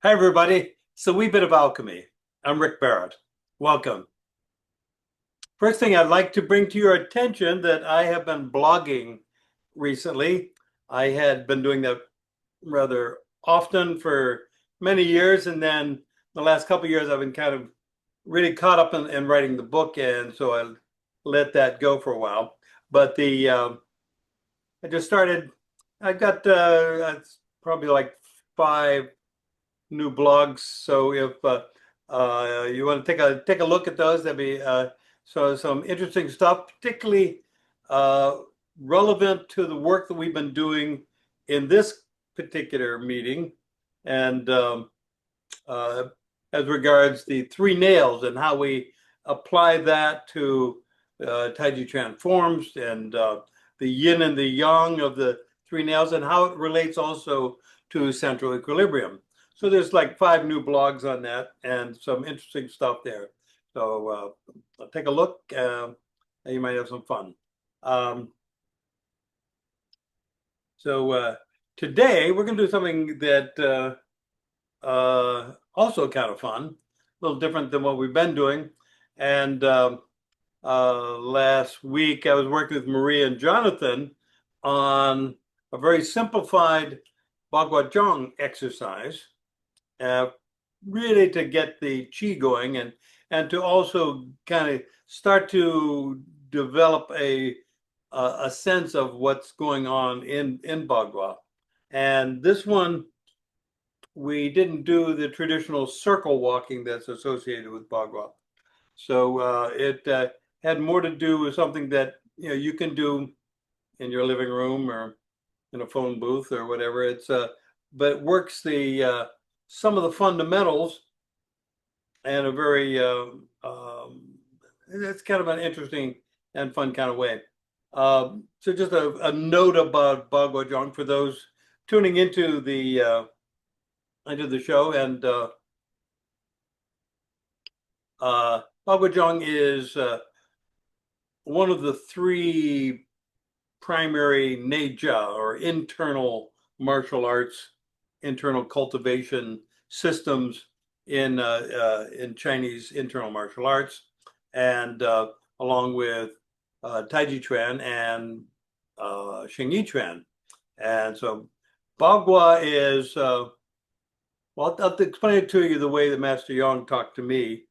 Hi, everybody. It's a wee bit of alchemy. I'm Rick Barrett. Welcome. First thing I'd like to bring to your attention that I have been blogging recently. I had been doing that rather often for many years, and then the last couple of years I've been kind of really caught up in writing the book, and so I let that go for a while. But I just started. I got probably like five new blogs. So if you want to take a look at those, that'd be so some interesting stuff, particularly uh, relevant to the work that we've been doing in this particular meeting, and uh, as regards the three nails and how we apply that to Taiji Chuan forms and the yin and the yang of the three nails and how it relates also to central equilibrium. So there's like five new blogs on that and some interesting stuff there. So take a look and you might have some fun. Um, so today we're going to do something that also kind of fun, a little different than what we've been doing. And last week I was working with Maria and Jonathan on a very simplified Baguazhang exercise, uh, really to get the chi going and to also kind of start to develop a sense of what's going on in Bagua. And this one we didn't do the traditional circle walking that's associated with Bagua. So it had more to do with something that you can do in your living room or in a phone booth or whatever. But it works the some of the fundamentals in a very it's kind of an interesting and fun kind of way. So just a note about Bagua for those tuning into the show, and Bagua is one of the three primary neja or internal martial arts, internal cultivation systems in Chinese internal martial arts, and along with Taiji Chuan and Xingyi Chuan. And so Bagua is, well, I'll explain it to you the way that Master Yang talked to me,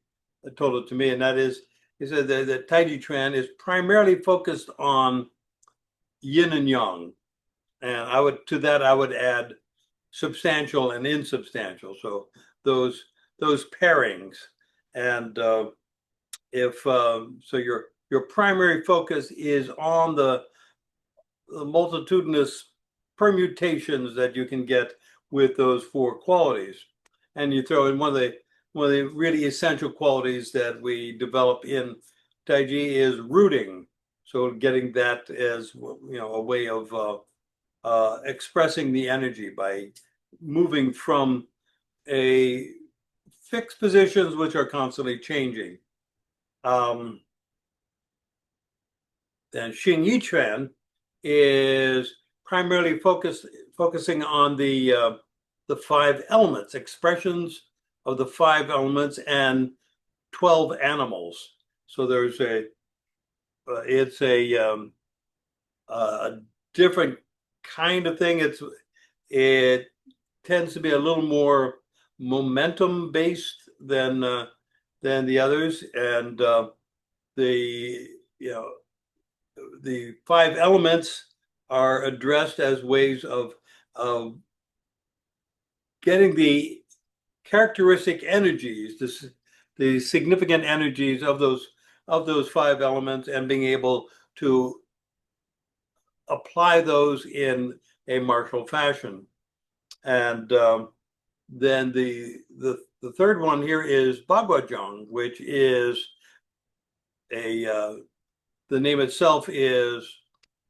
told it to me, and that is, he said that Taiji Chuan is primarily focused on yin and yang. And I would add substantial and insubstantial. So those those pairings. And if so, your primary focus is on the multitudinous permutations that you can get with those four qualities, and you throw in one of the really essential qualities that we develop in Taiji is rooting. So getting that as a way of expressing the energy by moving from a fixed positions which are constantly changing. And Xing Yichuan is primarily focusing on the five elements, expressions of the five elements and 12 animals. So there's it's a different kind of thing. It tends to be a little more momentum based than the others, and the you know the five elements are addressed as ways of getting the characteristic energies, the significant energies of those five elements, and being able to apply those in a martial fashion. And then the third one here is Baguazhang, which is the name itself is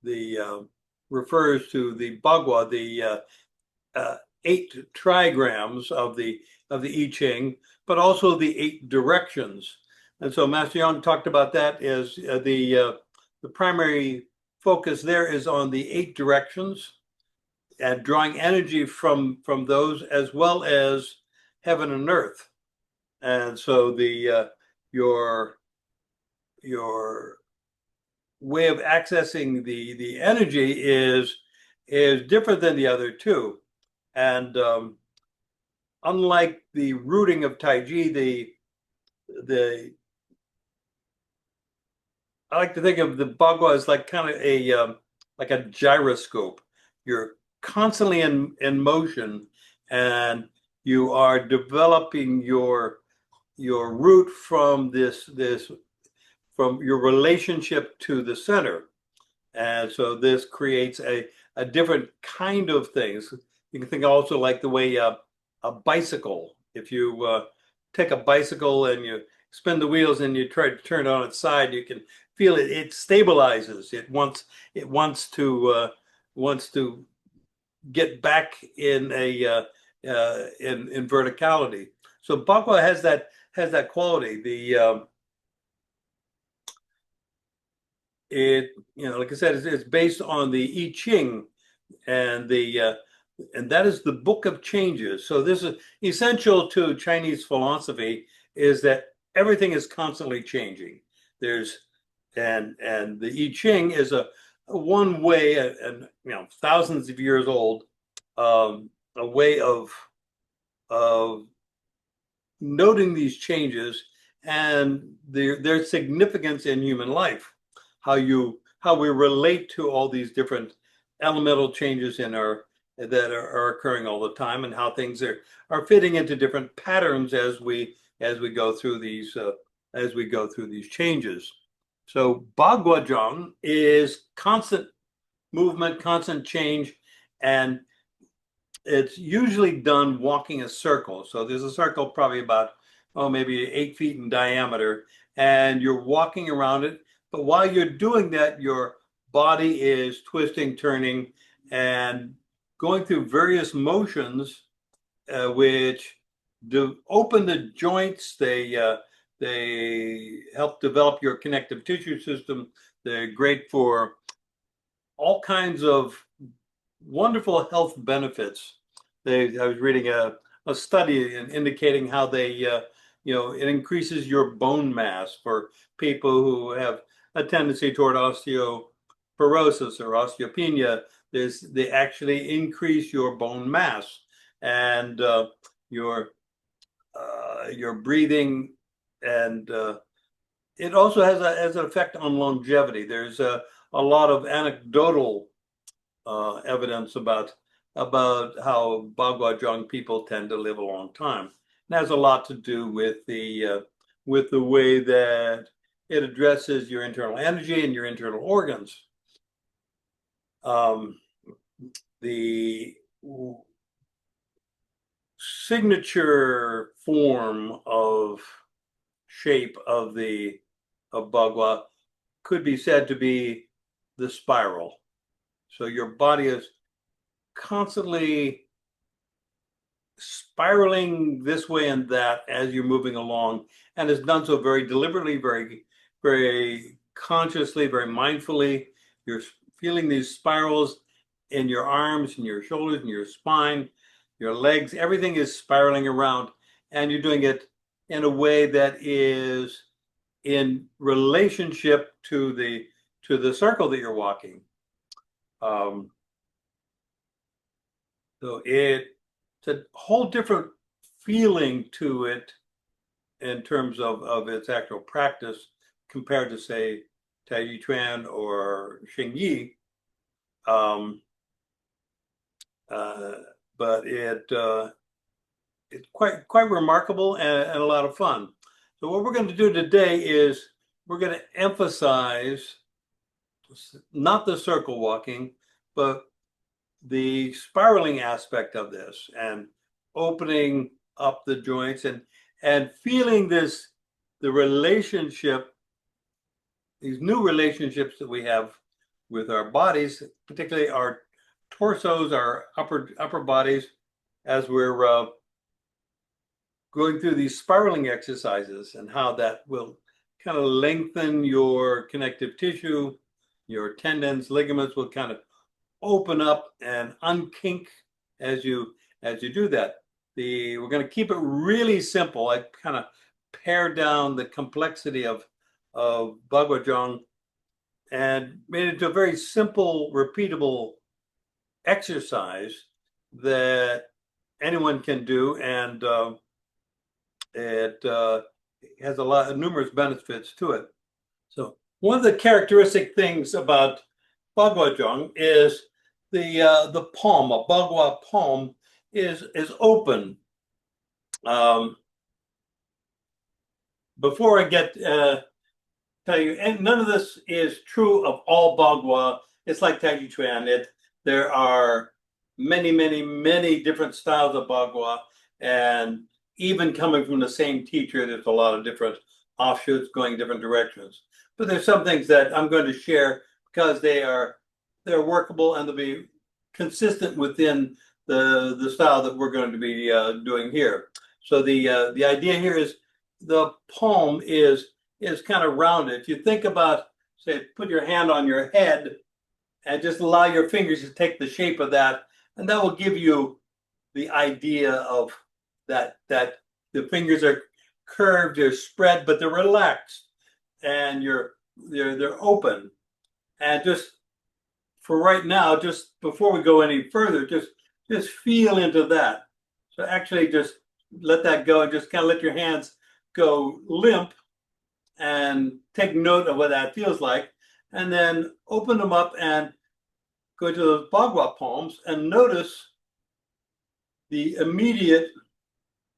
the refers to the Bagua, the eight trigrams of the I Ching, but also the eight directions. And so Master Yang talked about that as the primary focus there is on the eight directions and drawing energy from those, as well as heaven and earth. And so your way of accessing the energy is different than the other two. And unlike the rooting of Tai Chi, the I like to think of the Bagua as like kind of like a gyroscope. You're constantly in motion, and you are developing your root from this from your relationship to the center. And so this creates a different kind of things. You can think also like the way a bicycle, if you take a bicycle and you spin the wheels and you try to turn it on its side, you can feel it stabilizes. It wants to get back in in verticality. So Bagua has that quality. Like I said, it's based on the I Ching, and and that is the book of changes. So this is essential to Chinese philosophy, is that everything is constantly changing. And the I Ching is a one way, and thousands of years old, a way of noting these changes and their significance in human life, how we relate to all these different elemental changes that are occurring all the time, and how things are fitting into different patterns as we go through these changes. So Baguazhang is constant movement, constant change, and it's usually done walking a circle. So there's a circle probably about, maybe 8 feet in diameter, and you're walking around it. But while you're doing that, your body is twisting, turning, and going through various motions, which open the joints. They help develop your connective tissue system. They're great for all kinds of wonderful health benefits. I was reading a study indicating how it increases your bone mass for people who have a tendency toward osteoporosis or osteopenia. They actually increase your bone mass, and your breathing, and it also has an effect on longevity. There's a lot of anecdotal evidence about how Baguazhang people tend to live a long time. It has a lot to do with the way that it addresses your internal energy and your internal organs. The signature form of shape of Bagua could be said to be the spiral. So your body is constantly spiraling this way and that as you're moving along, and it's done so very deliberately, very, very consciously, very mindfully. You're feeling these spirals in your arms and your shoulders and your spine, your legs. Everything is spiraling around, and you're doing it in a way that is in relationship to the circle that you're walking. So it's a whole different feeling to it in terms of its actual practice compared to, say, Tai Chi Chuan or Xing Yi. But it's quite remarkable and a lot of fun. So what we're going to do today is we're going to emphasize not the circle walking, but the spiraling aspect of this, and opening up the joints and feeling the relationship, these new relationships that we have with our bodies, particularly our torsos, our upper bodies, as we're going through these spiraling exercises, and how that will kind of lengthen your connective tissue, your tendons, ligaments will kind of open up and unkink as you do that. we're going to keep it really simple. I kind of pared down the complexity of Baguazhang and made it into a very simple, repeatable exercise that anyone can do, and it has numerous benefits to it. So one of the characteristic things about Baguazhang is the palm. A Bagua palm is open. Before I get tell you, and none of this is true of all Bagua. It's like Tai Chi Chuan. There are many, many, many different styles of Bagua, and even coming from the same teacher, there's a lot of different offshoots going different directions. But there's some things that I'm going to share because they're workable and they'll be consistent within the style that we're going to be doing here. So the idea here is the palm is kind of rounded. If you think about, say, put your hand on your head and just allow your fingers to take the shape of that, and that will give you the idea of that the fingers are curved, they're spread, but they're relaxed, and they're open. And just for right now, just before we go any further, just feel into that. So actually just let that go and just kind of let your hands go limp and take note of what that feels like. And then open them up and go to those Bagua palms and notice the immediate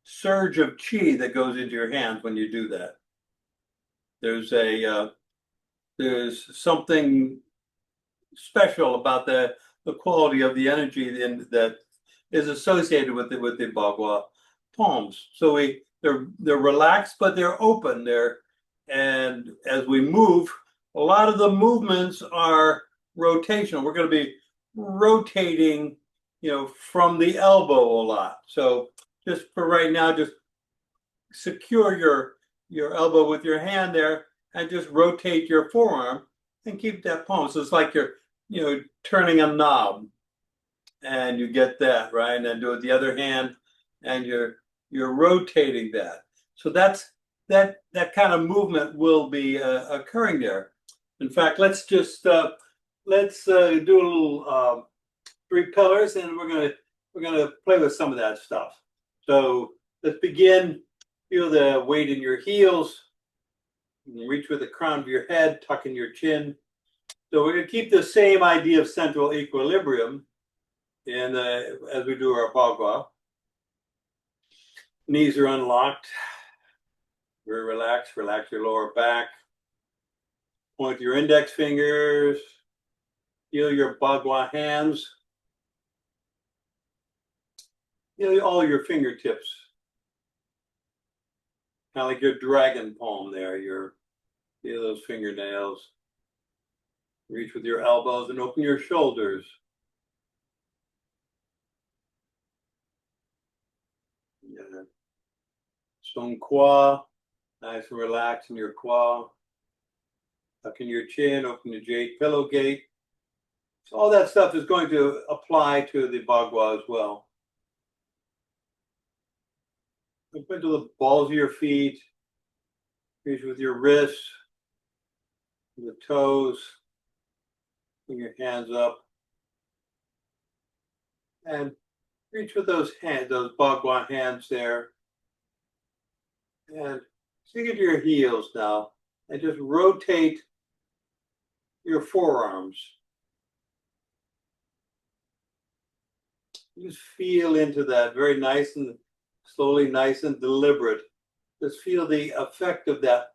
surge of chi that goes into your hands when you do that. There's something special about the quality of the energy that is associated with the Bagua palms. So they're relaxed, but they're open. And as we move, a lot of the movements are rotational. We're going to be rotating, from the elbow a lot. So just for right now, just secure your elbow with your hand there and just rotate your forearm and keep that palm. So it's like you're, turning a knob, and you get that, right? And then do it with the other hand, and you're rotating that. So that kind of movement will be occurring there. In fact, let's just do a little 3 pillars, and we're gonna play with some of that stuff. So let's begin. Feel the weight in your heels. Reach with the crown of your head, tuck in your chin. So we're going to keep the same idea of central equilibrium as we do our Bagua. Knees are unlocked. Very relaxed. Relax your lower back. Point your index fingers. Feel your Bagua hands. Feel all your fingertips. Kind of like your dragon palm there. Feel those fingernails. Reach with your elbows and open your shoulders. Yeah. Song Kwa. Nice and relaxed in your Kwa. Tuck in your chin, open the jade pillow gate. So all that stuff is going to apply to the Bagua as well. Open to the balls of your feet. Reach with your wrists, the toes. Bring your hands up. And reach with those hands, those Bagua hands there. And sink into your heels now. And just rotate your forearms. Just feel into that, very nice and slowly, nice and deliberate. Just feel the effect of that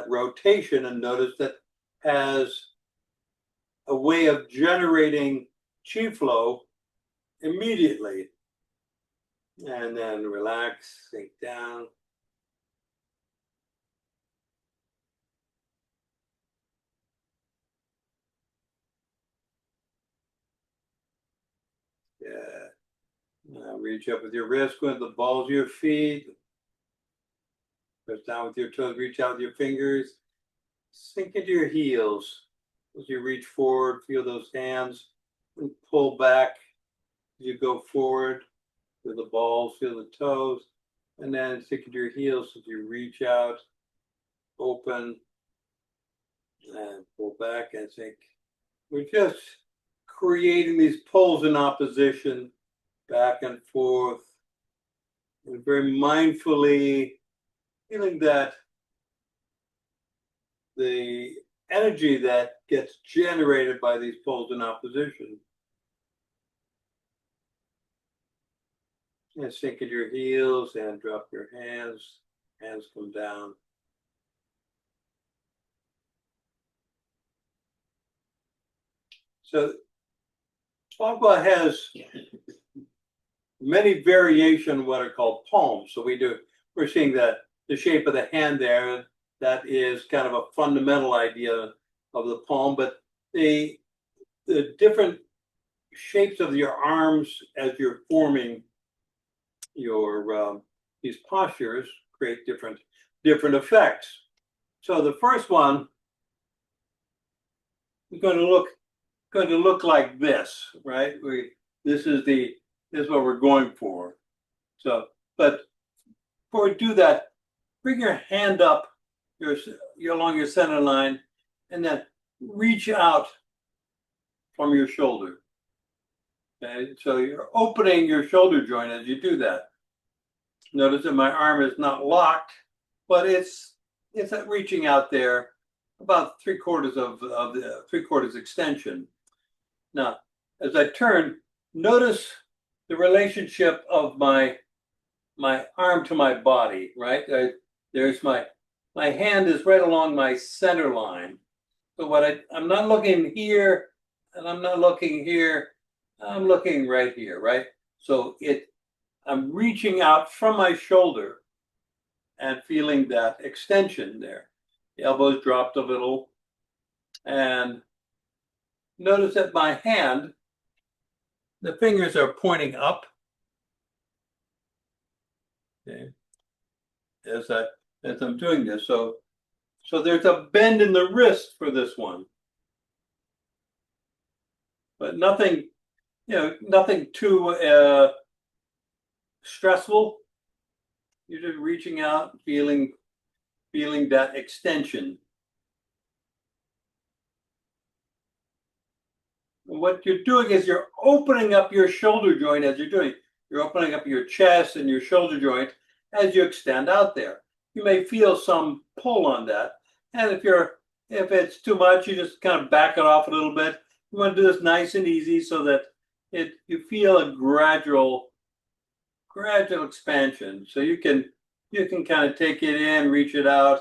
rotation, and notice that has a way of generating chi flow immediately. And then relax, sink down. Yeah. Now reach up with your wrist, go into the balls of your feet. Press down with your toes, reach out with your fingers. Sink into your heels. As you reach forward, feel those hands and pull back as you go forward. Feel the balls, feel the toes, and then stick into your heels as you reach out, open, and pull back and think. We're just creating these poles in opposition, back and forth, and very mindfully feeling that the energy that gets generated by these poles in opposition. And sink into your heels and drop your hands. Hands come down. So Bagua has many variation of what are called palms. So we're seeing that the shape of the hand there, that is kind of a fundamental idea of the palm, but the different shapes of your arms as you're forming your these postures create different effects. So the first one is going to look like this, right? This is what we're going for. So, but before we do that, bring your hand up along your center line, and then reach out from your shoulder. Okay, so you're opening your shoulder joint as you do that. Notice that my arm is not locked, but it's reaching out there about 3/4 of the 3/4 extension. Now, as I turn, notice the relationship of my arm to my body, right? There's my hand is right along my center line. So I'm not looking here, and I'm not looking here. I'm looking right here, right? So I'm reaching out from my shoulder and feeling that extension there. The elbows dropped a little, and notice that my hand, the fingers are pointing up. Okay, as I'm doing this, so there's a bend in the wrist for this one, but nothing, nothing too stressful. You're just reaching out, feeling that extension. And what you're doing is you're opening up your shoulder joint as you're doing. You're opening up your chest and your shoulder joint as you extend out there. You may feel some pull on that, and if it's too much, you just kind of back it off a little bit. You want to do this nice and easy so that you feel a gradual expansion. So you can kind of take it in, reach it out,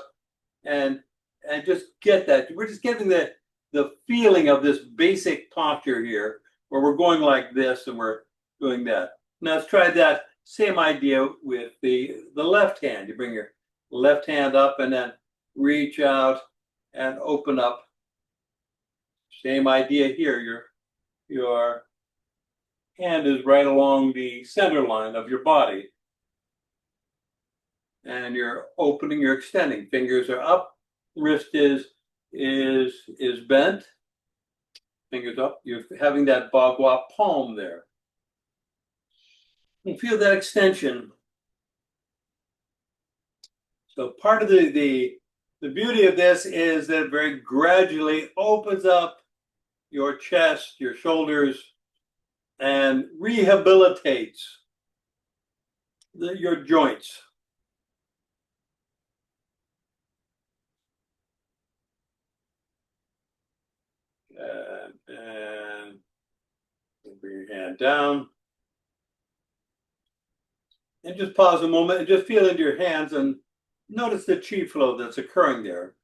and just get that. We're just getting the feeling of this basic posture here, where we're going like this and we're doing that. Now let's try that same idea with the left hand. You bring your left hand up and then reach out and open up. Same idea here. Your hand is right along the center line of your body. And you're opening, you're extending. Fingers are up, wrist is bent. Fingers up. You're having that Bagua palm there. You feel that extension. So part of the beauty of this is that it very gradually opens up your chest, your shoulders, and rehabilitates your joints. And bring your hand down. And just pause a moment and just feel into your hands and notice the chi flow that's occurring there.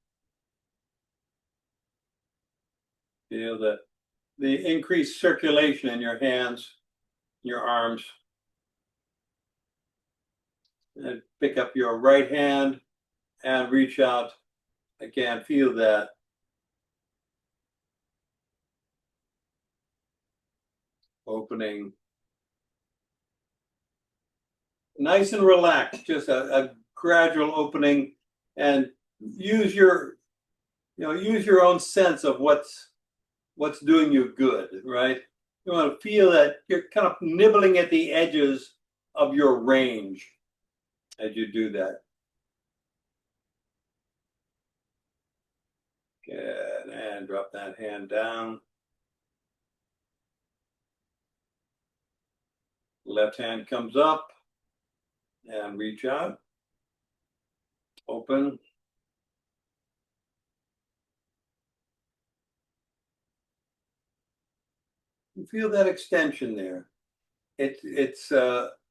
Feel the increased circulation in your hands, your arms. And pick up your right hand and reach out. Again, feel that. Opening. Nice and relaxed, just a gradual opening, and use your own sense of what's doing you good, right? You want to feel that you're kind of nibbling at the edges of your range as you do that. Good, and drop that hand down. Left hand comes up and reach out. Open. You feel that extension there. It's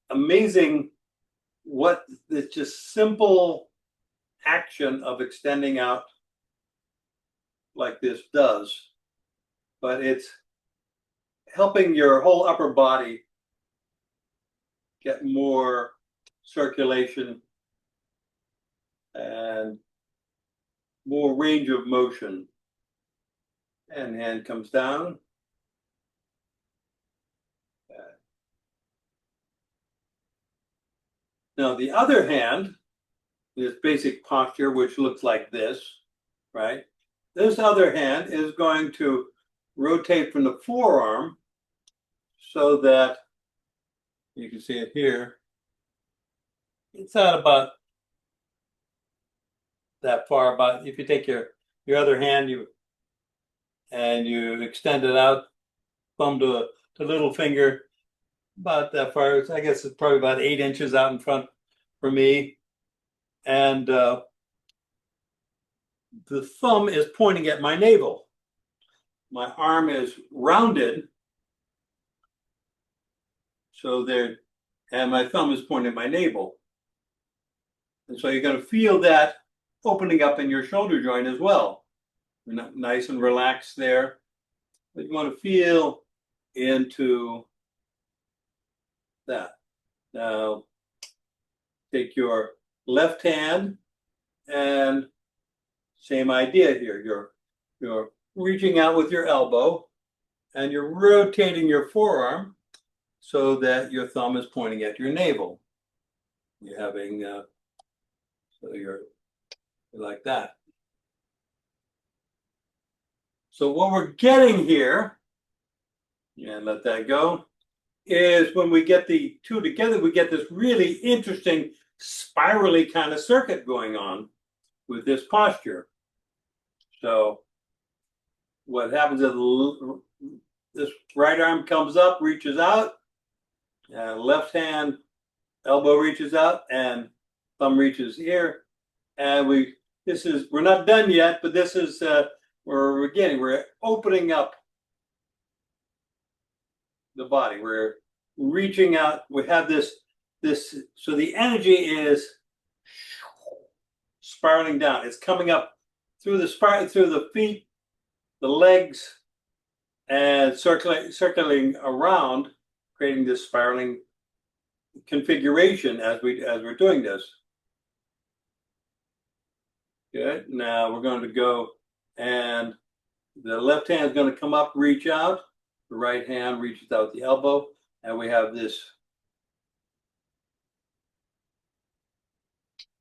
amazing what this just simple action of extending out like this does, but it's helping your whole upper body get more circulation and more range of motion. And hand comes down. Now the other hand, this basic posture, which looks like this, right? This other hand is going to rotate from the forearm so that you can see it here. It's not about that far, but if you take your other hand and you extend it out, thumb to little finger, about that far. I guess it's probably about 8 inches out in front for me. And the thumb is pointing at my navel. My arm is rounded. So there, and my thumb is pointing at my navel. And so you're going to feel that opening up in your shoulder joint as well. Nice and relaxed there. But you want to feel into that. Now, take your left hand and same idea here. You're reaching out with your elbow and you're rotating your forearm so that your thumb is pointing at your navel. You're having, so you're like that. So what we're getting here, and let that go, is when we get the two together, we get this really interesting spirally kind of circuit going on with this posture. So what happens is this right arm comes up, reaches out, left hand, elbow reaches out, and thumb reaches here. And we're not done yet, but this is where we're getting, we're opening up the body. We're reaching out. We have this, so the energy is spiraling down. It's coming up through the feet, the legs, and circling around, creating this spiraling configuration as we're doing this. Good. Now we're going to go, and the left hand is going to come up, reach out. The right hand reaches out the elbow, and we have this.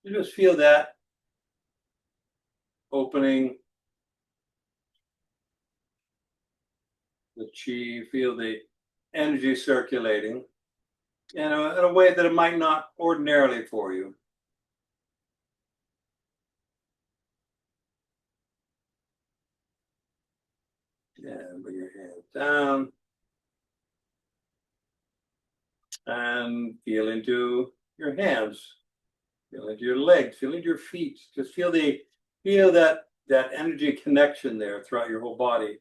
You just feel that opening the chi, feel the energy circulating in a way that it might not ordinarily for you. And bring your hands down and feel into your hands, feel into your legs, feel into your feet. Just feel that energy connection there throughout your whole body.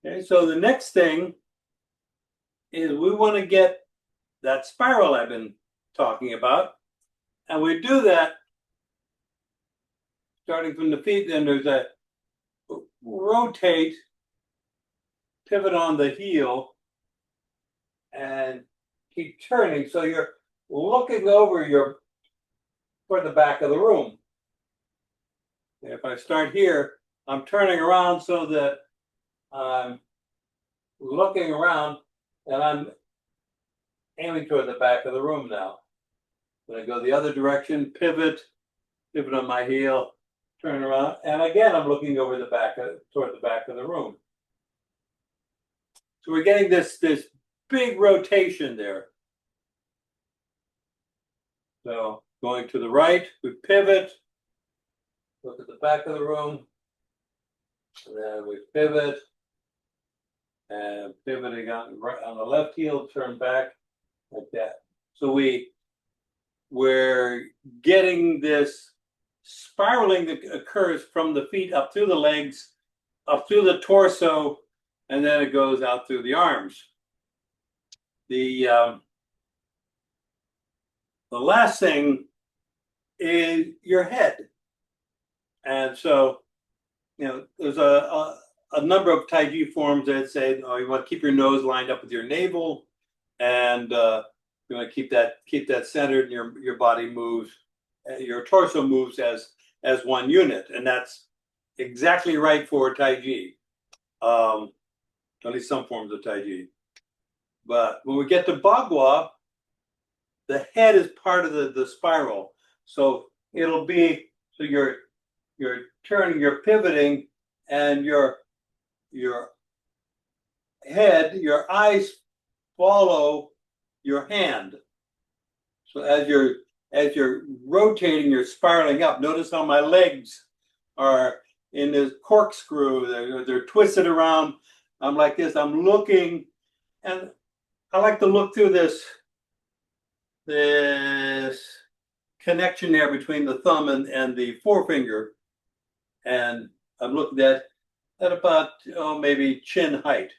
Okay, so the next thing is we want to get that spiral I've been talking about. And we do that starting from the feet. Then there's a rotate, pivot on the heel, and keep turning. So you're looking over toward the back of the room. If I start here, I'm turning around so that I'm looking around and I'm aiming toward the back of the room now. Then I go the other direction, pivot on my heel, turn around, and again I'm looking over the back toward the back of the room. So we're getting this big rotation there. So going to the right, we pivot, look at the back of the room, and then we pivot, and pivoting on the left heel, turn back like that. So we're getting this spiraling that occurs from the feet up through the legs, up through the torso, and then it goes out through the arms. The last thing is your head. And so, there's a number of Tai Chi forms that say, oh, you want to keep your nose lined up with your navel, and you want to keep that centered, and your body moves, your torso moves as one unit, and that's exactly right for Tai Chi. At least some forms of Tai Chi. But when we get to Bagua, the head is part of the spiral. So it'll be, so you're turning, you're pivoting, and your head, your eyes follow your hand. So as you're rotating, you're spiraling up. Notice how my legs are in this corkscrew. They're twisted around. I'm like this. I'm looking, and I like to look through this connection there between the thumb and the forefinger, and I'm looking at about maybe chin height.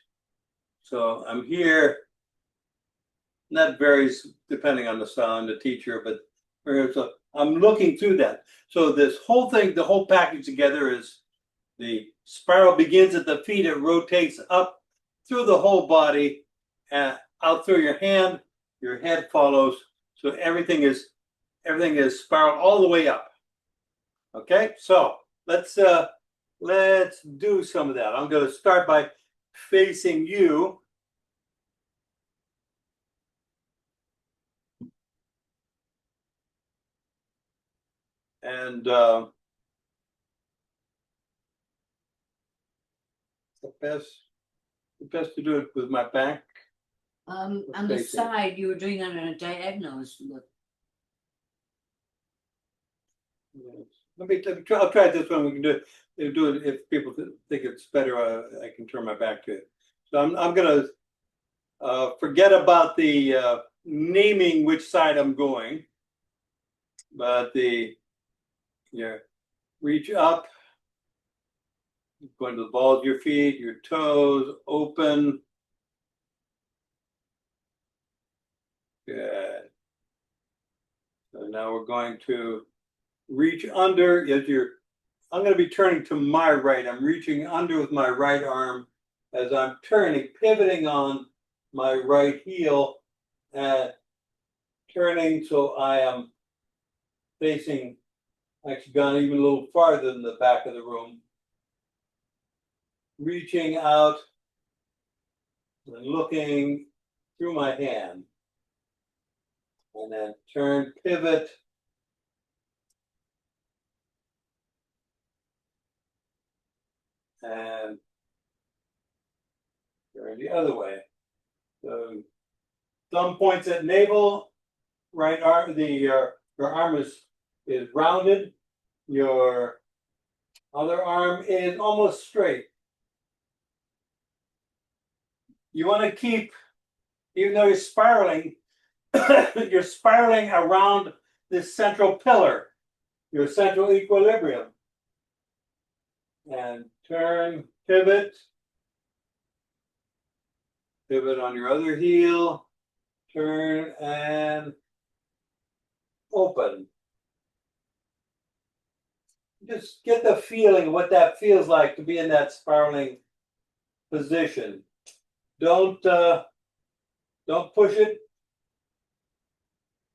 So I'm here. And that varies depending on the style and the teacher, but so I'm looking through that. So this whole thing, the whole package together is the spiral begins at the feet, it rotates up through the whole body and out through your hand, your head follows. So everything is spiraled all the way up. Okay, so let's do some of that. I'm going to start by facing you. And the best to do it with my back. On the side, you were doing it on a diagonal. I'll try this one. We can do it if people think it's better. I can turn my back to it. So I'm gonna forget about the naming which side I'm going, but reach up, going to the balls of your feet, your toes open. Good. So now we're going to reach under. I'm going to be turning to my right. I'm reaching under with my right arm as I'm turning, pivoting on my right heel, and turning so I am facing, actually gone even a little farther than the back of the room. Reaching out and looking through my hand. And then turn, pivot. And turn the other way. So thumb points at navel, right arm, your arm is rounded. Your other arm is almost straight. You want to keep, even though you're spiraling, you're spiraling around this central pillar, your central equilibrium. And turn, pivot. Pivot on your other heel. Turn and open. Just get the feeling of what that feels like to be in that spiraling position. Don't push it.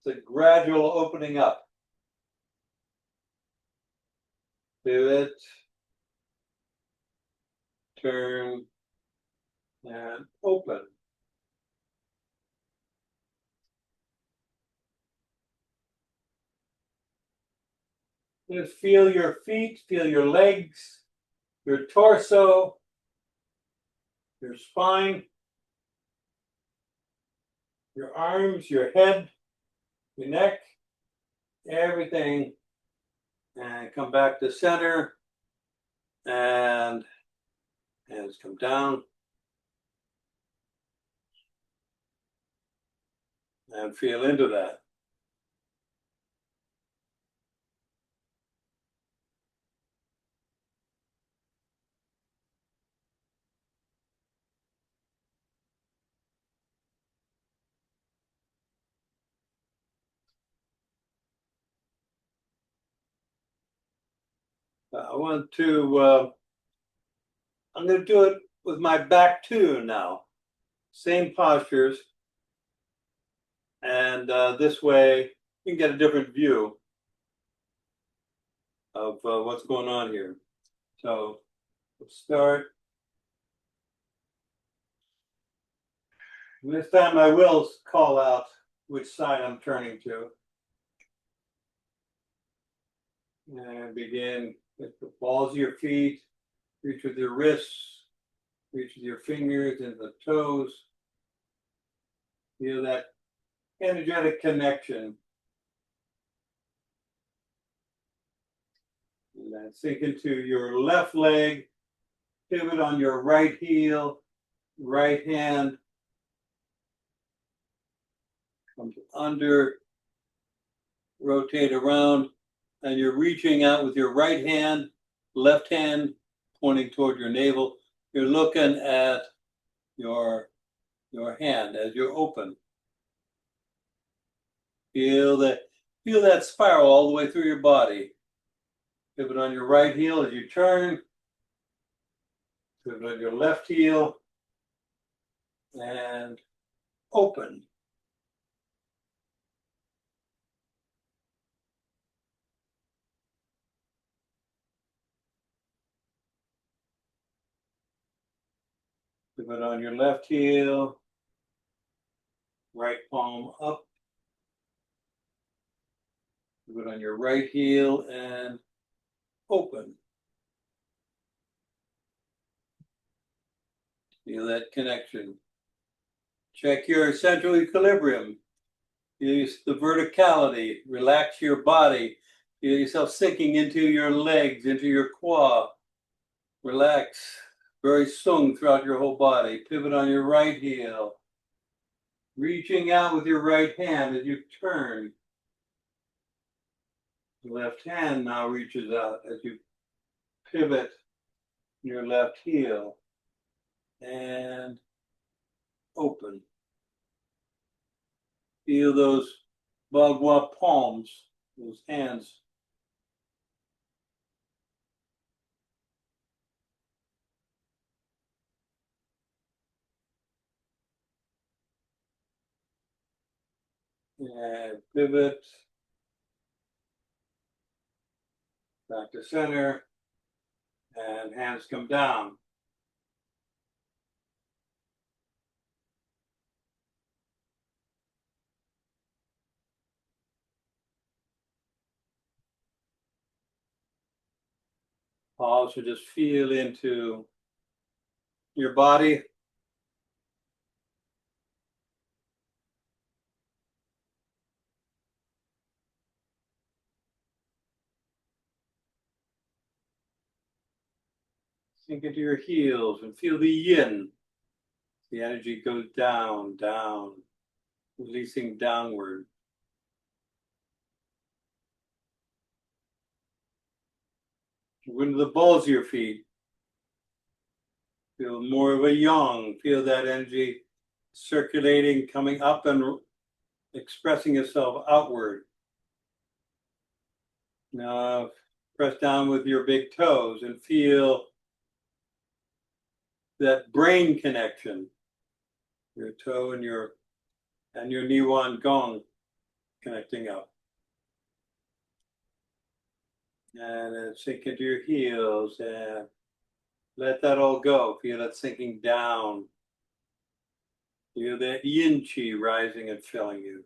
It's a gradual opening up. Pivot. Turn and open. Just feel your feet, feel your legs, your torso, your spine, your arms, your head, your neck, everything. And come back to center. And hands come down. And feel into that. I want to, I'm going to do it with my back too now. Same postures. And this way you can get a different view of what's going on here. So let's start. This time I will call out which side I'm turning to. And begin with the balls of your feet. Reach with your wrists. Reach with your fingers and the toes. Feel that energetic connection. And then sink into your left leg. Pivot on your right heel, right hand. Come under, rotate around, and you're reaching out with your right hand, left hand pointing toward your navel. You're looking at your hand as you open. Feel that spiral all the way through your body. Pivot on your right heel as you turn. Pivot on your left heel. And open. Pivot on your left heel. Right palm up. Pivot on your right heel and open. Feel that connection. Check your central equilibrium. Use the verticality. Relax your body. Feel yourself sinking into your legs, into your quad. Relax. Very sung throughout your whole body. Pivot on your right heel. Reaching out with your right hand as you turn. The left hand now reaches out as you pivot your left heel. And open. Feel those Bagua palms, those hands. And pivot. Back to center. And hands come down. Pause to just feel into your body. Sink into your heels and feel the yin. The energy goes down, down, releasing downward. Go into the balls of your feet. Feel more of a yang. Feel that energy circulating, coming up and expressing itself outward. Now press down with your big toes and feel that brain connection. Your toe and your Niwan Gong connecting up. And then sink into your heels and let that all go. Feel it sinking down. Feel that yin chi rising and filling you.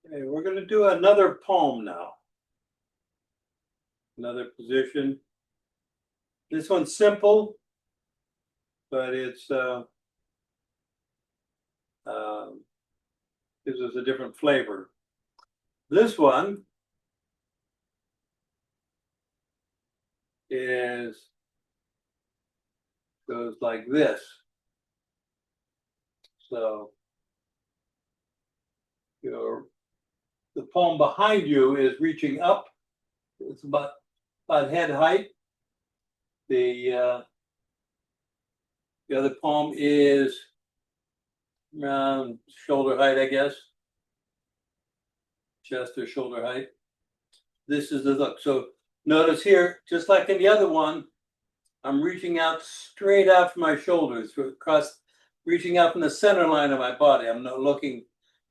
Okay, we're going to do another palm now. Another position. This one's simple, but it's gives us a different flavor. This one goes like this. So the palm behind you is reaching up. It's about head height. The other palm is around shoulder height, I guess. Chest or shoulder height. This is the look. So notice here, just like in the other one, I'm reaching out straight out from my shoulders, reaching out from the center line of my body. I'm not looking,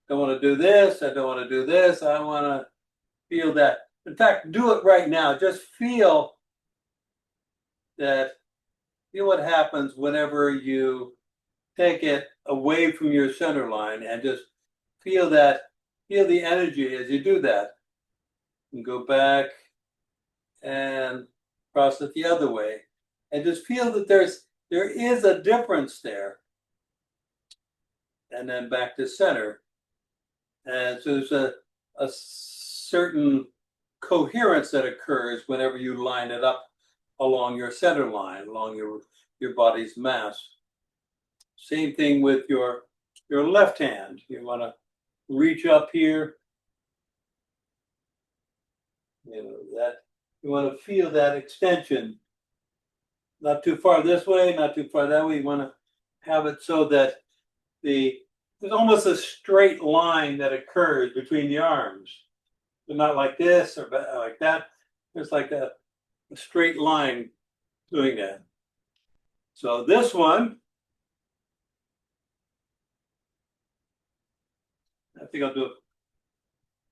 don't want to do this, I don't want to do this, I want to feel that. In fact, do it right now. Just feel that, feel what happens whenever you take it away from your center line and just feel that, feel the energy as you do that. And go back and cross it the other way. And just feel that there is a difference there. And then back to center. And so there's a certain coherence that occurs whenever you line it up along your center line, along your body's mass. Same thing with your left hand. You want to reach up here. That you want to feel that extension. Not too far this way, not too far that way. You want to have it so that there's almost a straight line that occurs between the arms. But not like this or like that. There's like a straight line doing that. So this one, I think I'll do it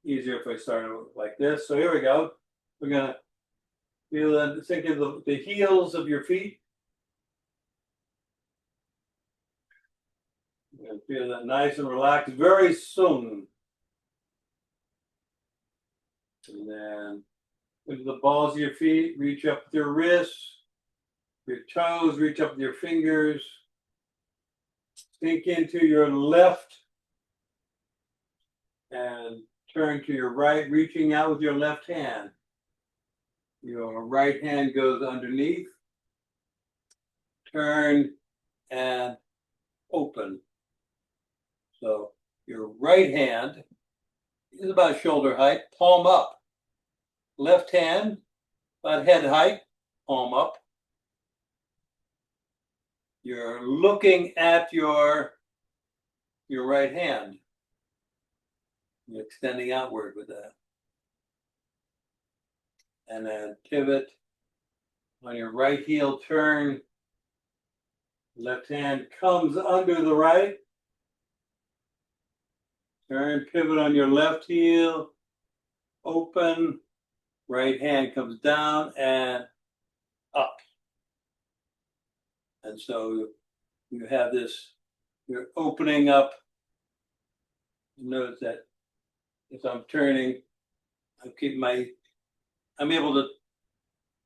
easier if I start like this. So here we go. We're going to feel that, think of the heels of your feet. And feel that nice and relaxed very soon. And then with the balls of your feet, reach up with your wrists, your toes, reach up with your fingers. Sink into your left and turn to your right, reaching out with your left hand. Your right hand goes underneath. Turn and open. So your right hand is about shoulder height, palm up. Left hand, about head height, palm up. You're looking at your right hand. You're extending outward with that. And then pivot. On your right heel, turn. Left hand comes under the right. Turn, pivot on your left heel. Open. Right hand comes down and up. And so you have this, you're opening up. Notice that as I'm turning, I'm able to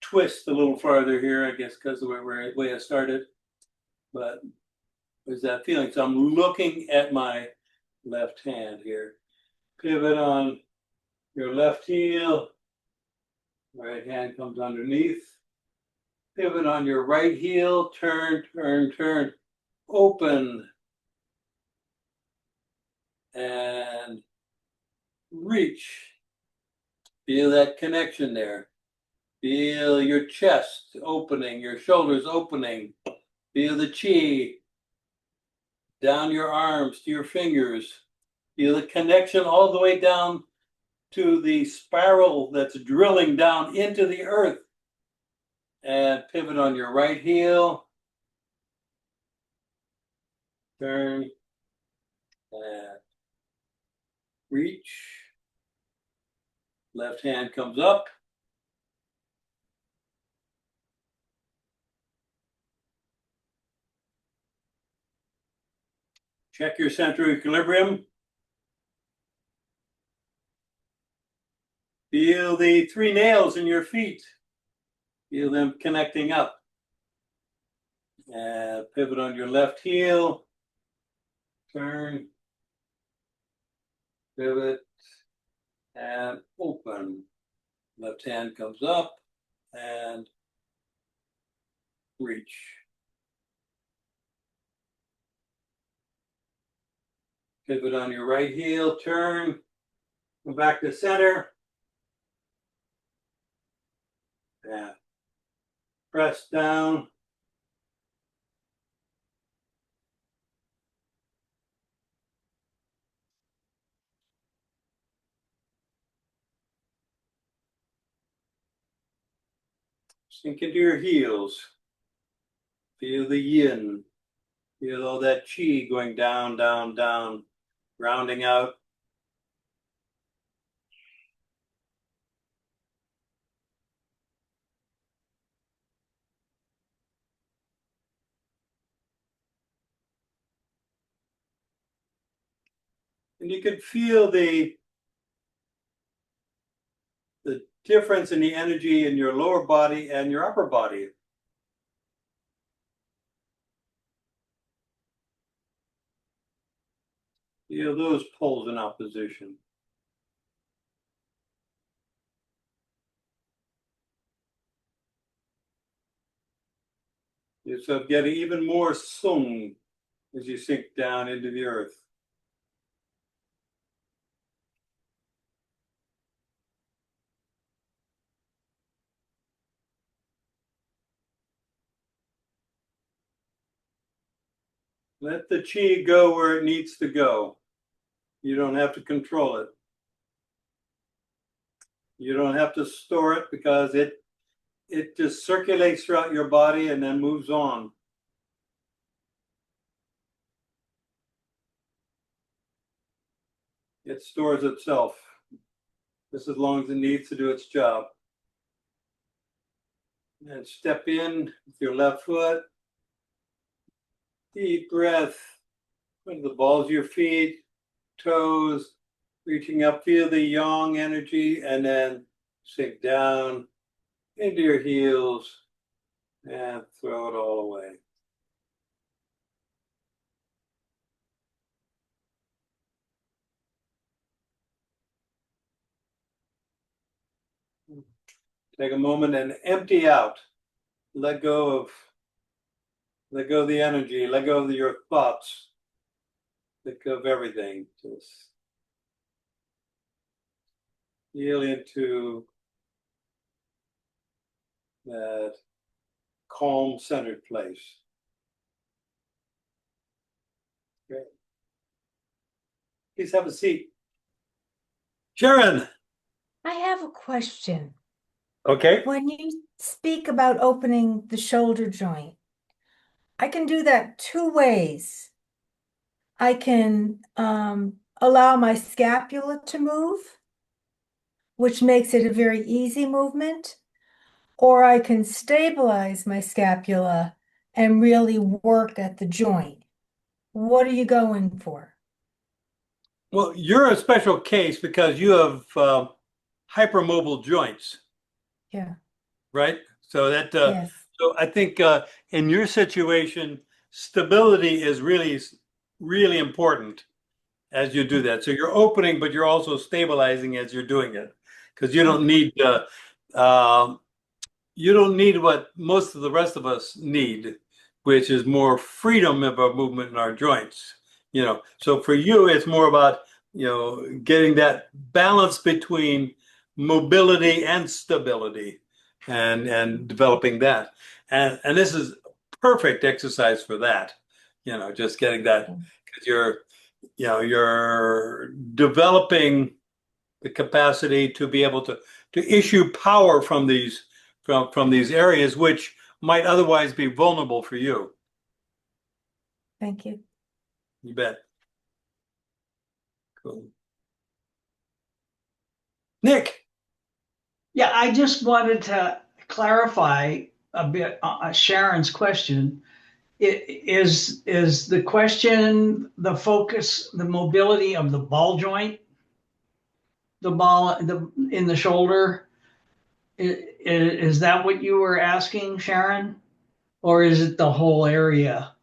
twist a little farther here, I guess, because of the way I started. But there's that feeling. So I'm looking at my left hand here. Pivot on your left heel. Right hand comes underneath. Pivot on your right heel. Turn, turn, turn. Open. And reach. Feel that connection there. Feel your chest opening, your shoulders opening. Feel the chi down your arms to your fingers. Feel the connection all the way down to the spiral that's drilling down into the earth. And pivot on your right heel. Turn and reach. Left hand comes up. Check your center of equilibrium. Feel the three nails in your feet. Feel them connecting up. And pivot on your left heel. Turn. Pivot. And open. Left hand comes up and reach. Pivot on your right heel, turn, go back to center. Yeah. Press down. Sink into your heels. Feel the yin. Feel all that chi going down, down, down, rounding out. And you can feel the difference in the energy in your lower body and your upper body. Feel those poles in opposition. Yourself getting even more sung as you sink down into the earth. Let the chi go where it needs to go. You don't have to control it. You don't have to store it because it just circulates throughout your body and then moves on. It stores itself just as long as it needs to do its job. And step in with your left foot. Deep breath. Put the balls of your feet, toes, reaching up. Feel the yang energy and then sink down into your heels and throw it all away. Take a moment and empty out. Let go of the energy. Let go of your thoughts. Let go of everything. Just feel into that calm, centered place. Great. Please have a seat. Sharon. I have a question. Okay. When you speak about opening the shoulder joint, I can do that two ways. I can allow my scapula to move, which makes it a very easy movement, or I can stabilize my scapula and really work at the joint. What are you going for? Well, you're a special case because you have hypermobile joints. Yeah. Right? So that Yes. so I think in your situation, stability is really, really important as you do that. So you're opening, but you're also stabilizing as you're doing it, because you don't need what most of the rest of us need, which is more freedom of our movement in our joints. So for you, it's more about getting that balance between mobility and stability, and developing that. And this is perfect exercise for that. Just getting that, because you're developing the capacity to be able to issue power from these areas which might otherwise be vulnerable for you. Thank you. You bet. Cool. Nick. Yeah, I just wanted to clarify a bit Sharon's question. Is the question the focus, the mobility of the ball joint, the ball in the shoulder? Is that what you were asking, Sharon? Or is it the whole area?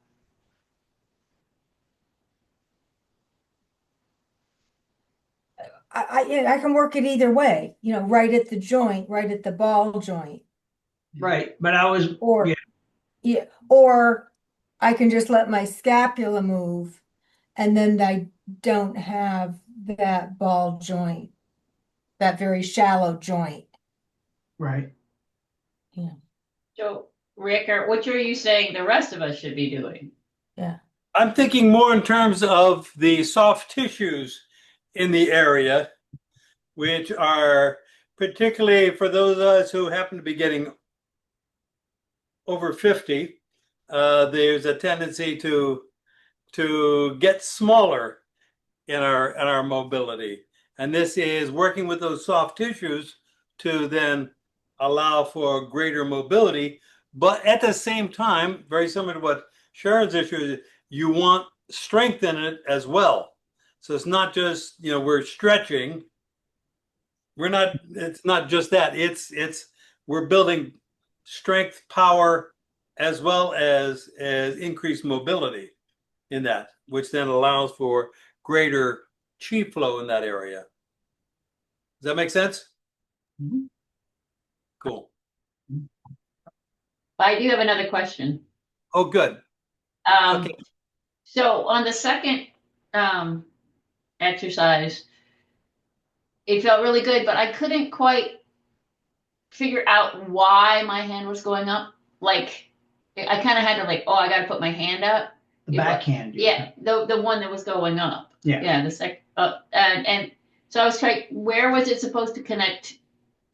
I can work it either way, right at the joint, right at the ball joint. Right, but I was, Or, yeah, yeah, or I can just let my scapula move and then I don't have that ball joint, that very shallow joint. right. Yeah, So, Rick, what are you saying the rest of us should be doing? yeah. I'm thinking more in terms of the soft tissues in the area, which are particularly for those of us who happen to be getting over 50, there's a tendency to get smaller in our mobility. And this is working with those soft tissues to then allow for greater mobility. But at the same time, very similar to what Sharon's issue is, you want strength in it as well. So it's not just, we're stretching. It's not just that. We're building strength, power, as well as increased mobility in that, which then allows for greater chi flow in that area. Does that make sense? Mhm. Cool. I do have another question. Oh, good. Okay. So on the second exercise, it felt really good, but I couldn't quite figure out why my hand was going up. Like I kind of had to oh, I got to put my hand up. The backhand. Yeah, the one that was going up. Yeah. Yeah, the second and so I was trying. Where was it supposed to connect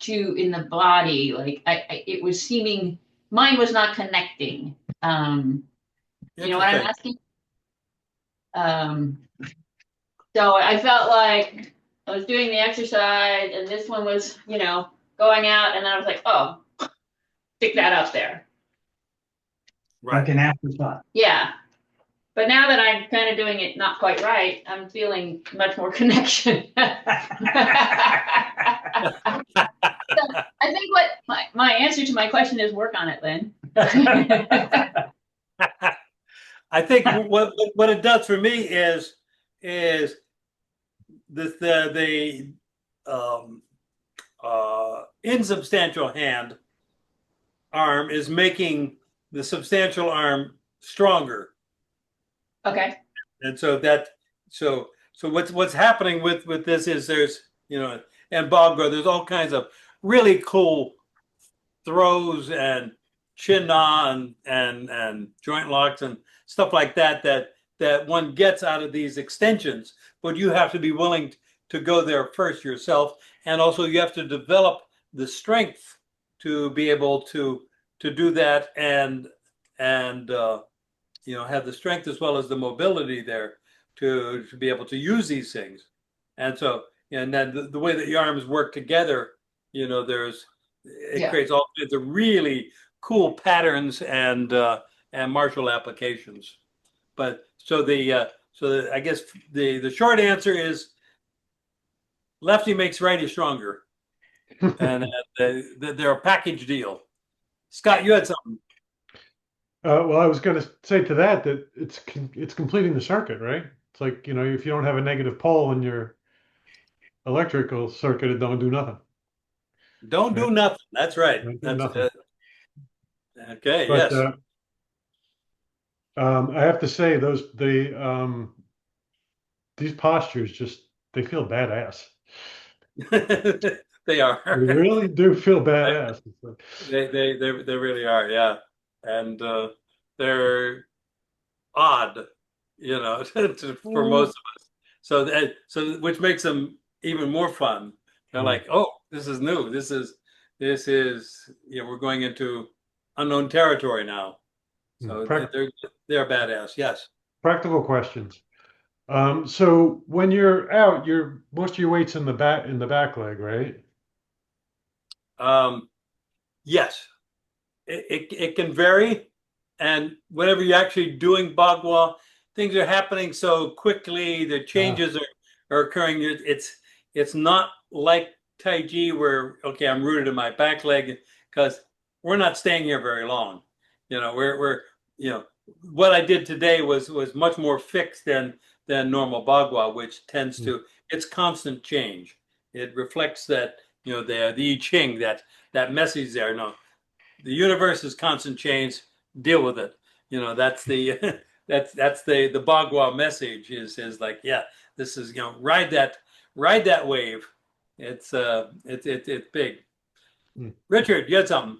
to in the body? Like it was seeming mine was not connecting. You know what I'm asking? So I felt like I was doing the exercise and this one was, going out and then I was like, oh, stick that up there. Right. Like an afterthought. Yeah. But now that I'm kind of doing it not quite right, I'm feeling much more connection. So I think what my answer to my question is work on it, Lynn. I think what it does for me is the insubstantial hand arm is making the substantial arm stronger. Okay. And so what's happening with this is there's and Bagua, there's all kinds of really cool throws and chin na and joint locks and stuff like that one gets out of these extensions, but you have to be willing to go there first yourself, and also you have to develop the strength to be able to do that and have the strength as well as the mobility there to be able to use these things. And so, and then the way that your arms work together, it creates all kinds of really cool patterns and martial applications. But so I guess the short answer is lefty makes righty stronger, and they're a package deal. Scott, you had something. Well, I was going to say to that it's completing the circuit, right? It's like, if you don't have a negative pole in your electrical circuit, it don't do nothing. Don't do nothing. That's right. Don't do That's nothing. okay. But, Yes. I have to say these postures they feel badass. They are. They really do feel badass. They really are. Yeah, and they're odd, for most of us. So which makes them even more fun. They're like, oh, this is new. This is we're going into unknown territory now. So they're badass. Yes. Practical questions. So when you're out, most of your weight's in the back leg, right? Yes. It can vary, and whenever you're actually doing Bagua, things are happening so quickly. The changes are occurring. it's not like Tai Chi where, okay, I'm rooted in my back leg, because we're not staying here very long. We're what I did today was much more fixed than normal Bagua, which tends to, it's constant change. It reflects that, the I Ching, that message there. No, the universe is constant change. Deal with it. That's the that's the Bagua message is like, yeah, this is, ride that wave. It's big. Richard, you had something.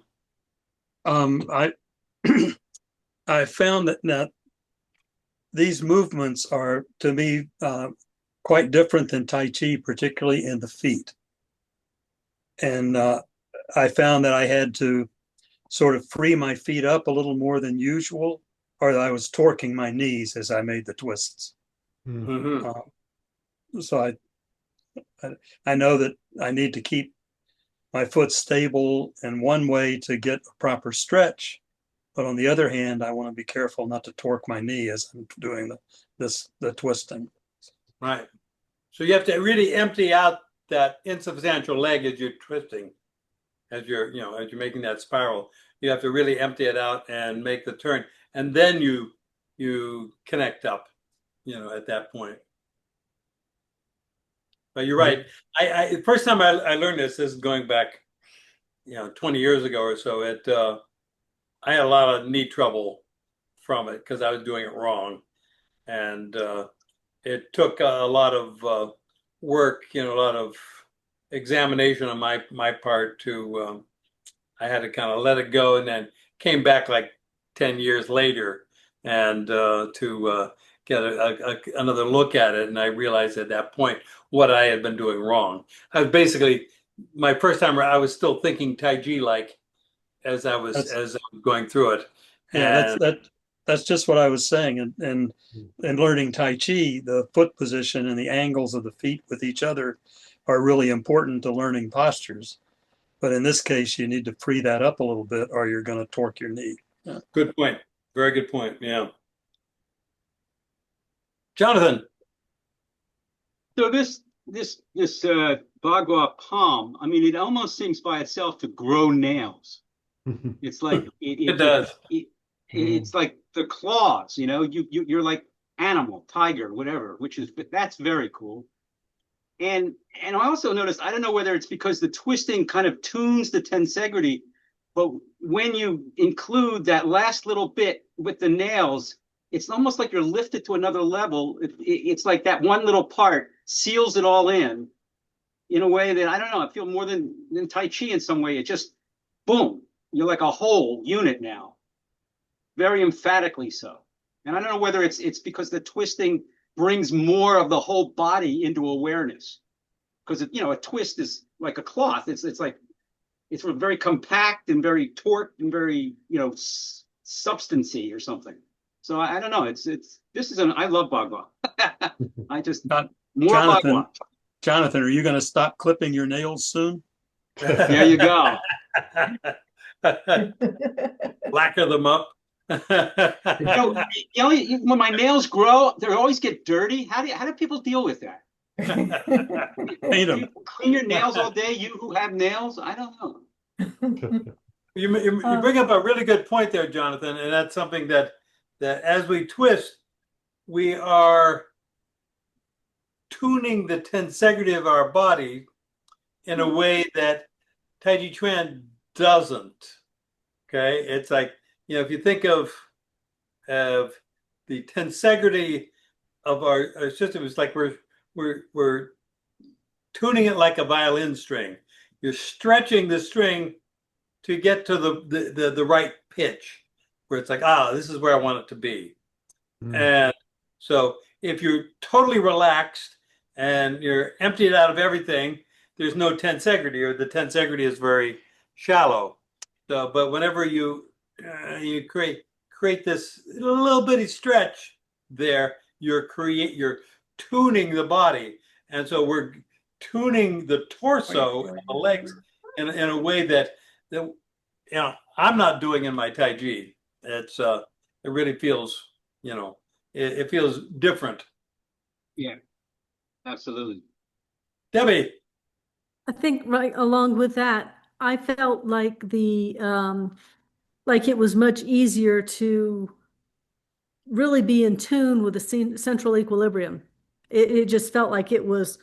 I I found that now these movements are, to me, quite different than Tai Chi, particularly in the feet. And I found that I had to sort of free my feet up a little more than usual, or that I was torquing my knees as I made the twists. Mm-hmm. So I know that I need to keep my foot stable in one way to get a proper stretch, but on the other hand, I want to be careful not to torque my knee as I'm doing the twisting. Right. So you have to really empty out that insubstantial leg as you're twisting, as you're making that spiral. You have to really empty it out and make the turn, and then you connect up, at that point. But you're right. I the first time I learned this is going back, 20 years ago or so. I had a lot of knee trouble from it because I was doing it wrong, and it took a lot of work, a lot of examination on my part to. I had to kind of let it go, and then came back like 10 years later, and to get another look at it, and I realized at that point what I had been doing wrong. I was basically, my first time I was still thinking Tai Chi like as I was going through it. Yeah, that's just what I was saying. And learning Tai Chi, the foot position and the angles of the feet with each other are really important to learning postures. But in this case, you need to free that up a little bit, or you're going to torque your knee. Yeah. Good point. Very good point. Yeah. Jonathan. So this Bagua palm, I mean, it almost seems by itself to grow nails. It's like it does. It's like the claws, you're like animal, tiger, whatever, but that's very cool. And I also noticed, I don't know whether it's because the twisting kind of tunes the tensegrity, but when you include that last little bit with the nails, it's almost like you're lifted to another level. It's like that one little part seals it all in a way that, I don't know, I feel more than Tai Chi in some way. It just, boom, you're like a whole unit now. Very emphatically so. And I don't know whether it's because the twisting brings more of the whole body into awareness. Because, a twist is like a cloth. It's like, it's very compact and very torqued and very, substancy or something. So I don't know. I love Bagua. I just, more Bagua. Jonathan, are you going to stop clipping your nails soon? There you go. Lacquer them up. When my nails grow, they always get dirty. How do people deal with that? Paint them. You clean your nails all day, you who have nails? I don't know. You bring up a really good point there, Jonathan, and that's something that as we twist, we are tuning the tensegrity of our body in a way that Tai Chi Chuan doesn't. Okay, it's like, if you think of the tensegrity of our system, it's like we're tuning it like a violin string. You're stretching the string to get to the right pitch, where it's like, this is where I want it to be. And so if you're totally relaxed and you're emptied out of everything, there's no tensegrity, or the tensegrity is very shallow. So, but whenever you create this little bitty stretch there, you're tuning the body, and so we're tuning the torso and the legs in a way that I'm not doing in my Tai Chi. It really feels, it feels different. Yeah, absolutely. Debbie. I think right along with that, I felt like like it was much easier to really be in tune with the central equilibrium. It just felt like it was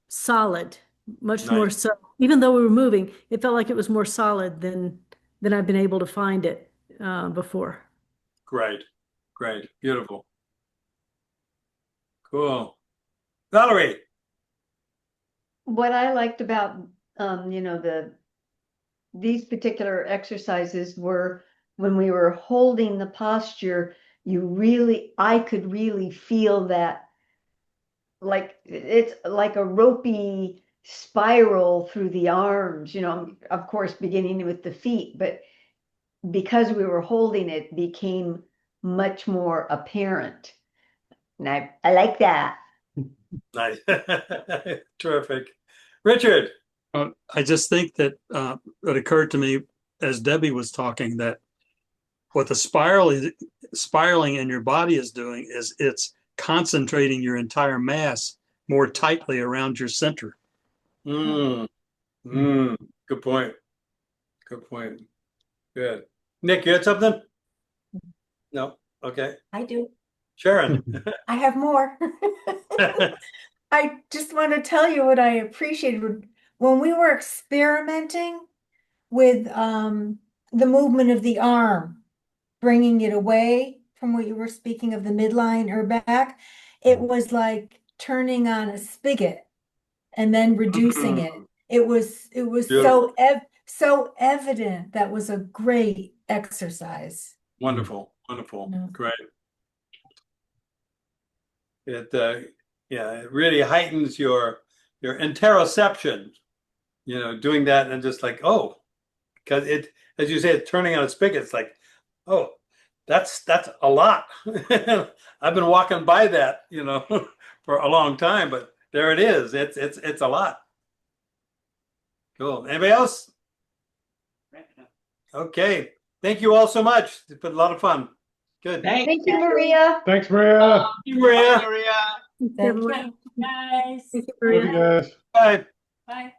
solid, much more Nice. so. Even though we were moving, it felt like it was more solid than I've been able to find it before. Great. Great. Beautiful. Cool. Valerie. What I liked about, these particular exercises were when we were holding the posture, I could really feel that, like it's like a ropey spiral through the arms, of course, beginning with the feet, but because we were holding it, became much more apparent. And I like that. Nice. Terrific. Richard. I just think that it occurred to me as Debbie was talking that what the spiraling in your body is doing is it's concentrating your entire mass more tightly around your center. Good point. Good point. Good. Nick, you had something? No. Okay. I do. Sharon. I have more. I just want to tell you what I appreciated when we were experimenting with the movement of the arm, bringing it away from what you were speaking of the midline or back. It was like turning on a spigot and then reducing it. It was Beautiful. so evident. That was a great exercise. Wonderful. Wonderful. Yeah. Great. It really heightens your interoception, doing that and just like, oh, because it, as you said, turning on a spigot, it's like, oh, that's a lot. I've been walking by that, for a long time, but there it is. It's a lot. Cool. Anybody else? Okay. Thank you all so much. It's been a lot of fun. Good. Thank Thank you, Maria. Thanks, Maria. Thank you, Maria. Maria. Thank you. Thank Guys. you, Love you Maria. guys. Bye. Bye.